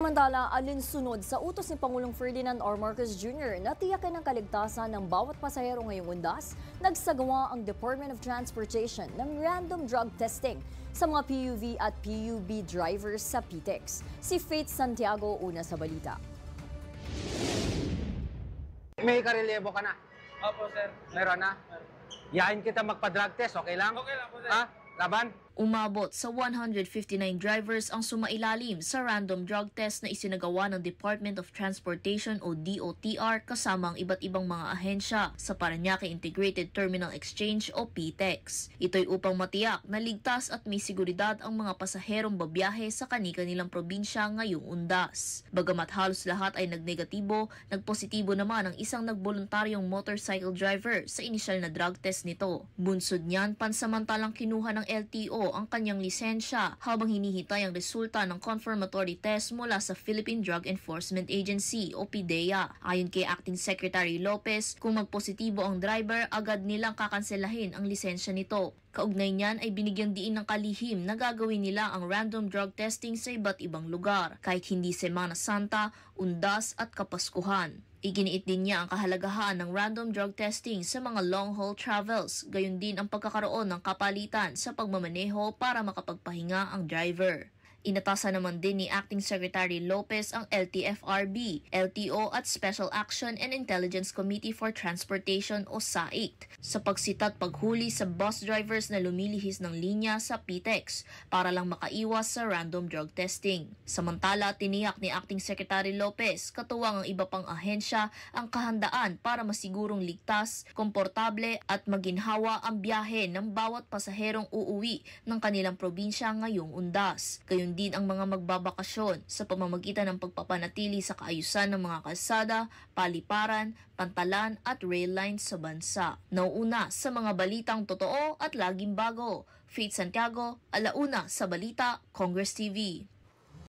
Samantala, alinsunod sa utos ni Pangulong Ferdinand R. Marcos Jr. na tiyakin ang kaligtasan ng bawat pasahero ngayong undas, nagsagawa ang Department of Transportation ng random drug testing sa mga PUV at PUB drivers sa PTEX. Si Faith Santiago una sa balita. May karelyebo ka na? Opo, sir. Meron na? Yahin kita magpa-drug test, okay lang? Okay lang po, sir. Ha? Laban? Umabot sa 159 drivers ang sumailalim sa random drug test na isinagawa ng Department of Transportation o DOTR kasama ang iba't ibang mga ahensya sa Parañaque Integrated Terminal Exchange o PTEX. Ito'y upang matiyak na ligtas at may seguridad ang mga pasaherong babiyahe sa kani-kanilang probinsya ngayong undas. Bagamat halos lahat ay nagnegatibo, nagpositibo naman ang isang nagboluntaryong motorcycle driver sa inisyal na drug test nito. Bunsod niyan, pansamantalang kinuha ng LTO ang kanyang lisensya habang hinihintay ang resulta ng confirmatory test mula sa Philippine Drug Enforcement Agency o PDEA. Ayon kay Acting Secretary Lopez, kung magpositibo ang driver, agad nilang kakanselahin ang lisensya nito. Kaugnay niyan ay binigyang diin ng kalihim na gagawin nila ang random drug testing sa iba't ibang lugar, kahit hindi Semana Santa, Undas at Kapaskuhan. Iginiit din niya ang kahalagahan ng random drug testing sa mga long-haul travels, gayon din ang pagkakaroon ng kapalitan sa pagmamaneho para makapagpahinga ang driver. Inatasan naman din ni Acting Secretary Lopez ang LTFRB, LTO at Special Action and Intelligence Committee for Transportation o SAICT sa pagsitat paghuli sa bus drivers na lumilihis ng linya sa PTEX para lang makaiwas sa random drug testing. Samantala, tiniyak ni Acting Secretary Lopez katuwang ang iba pang ahensya ang kahandaan para masigurong ligtas, komportable at maginhawa ang biyahe ng bawat pasaherong uuwi ng kanilang probinsya ngayong undas. Gayon din ang mga magbabakasyon sa pamamagitan ng pagpapanatili sa kaayusan ng mga kalsada, paliparan, pantalan at rail lines sa bansa. Nauuna sa mga balitang totoo at laging bago. Faith Santiago, Alauna sa Balita, Congress TV.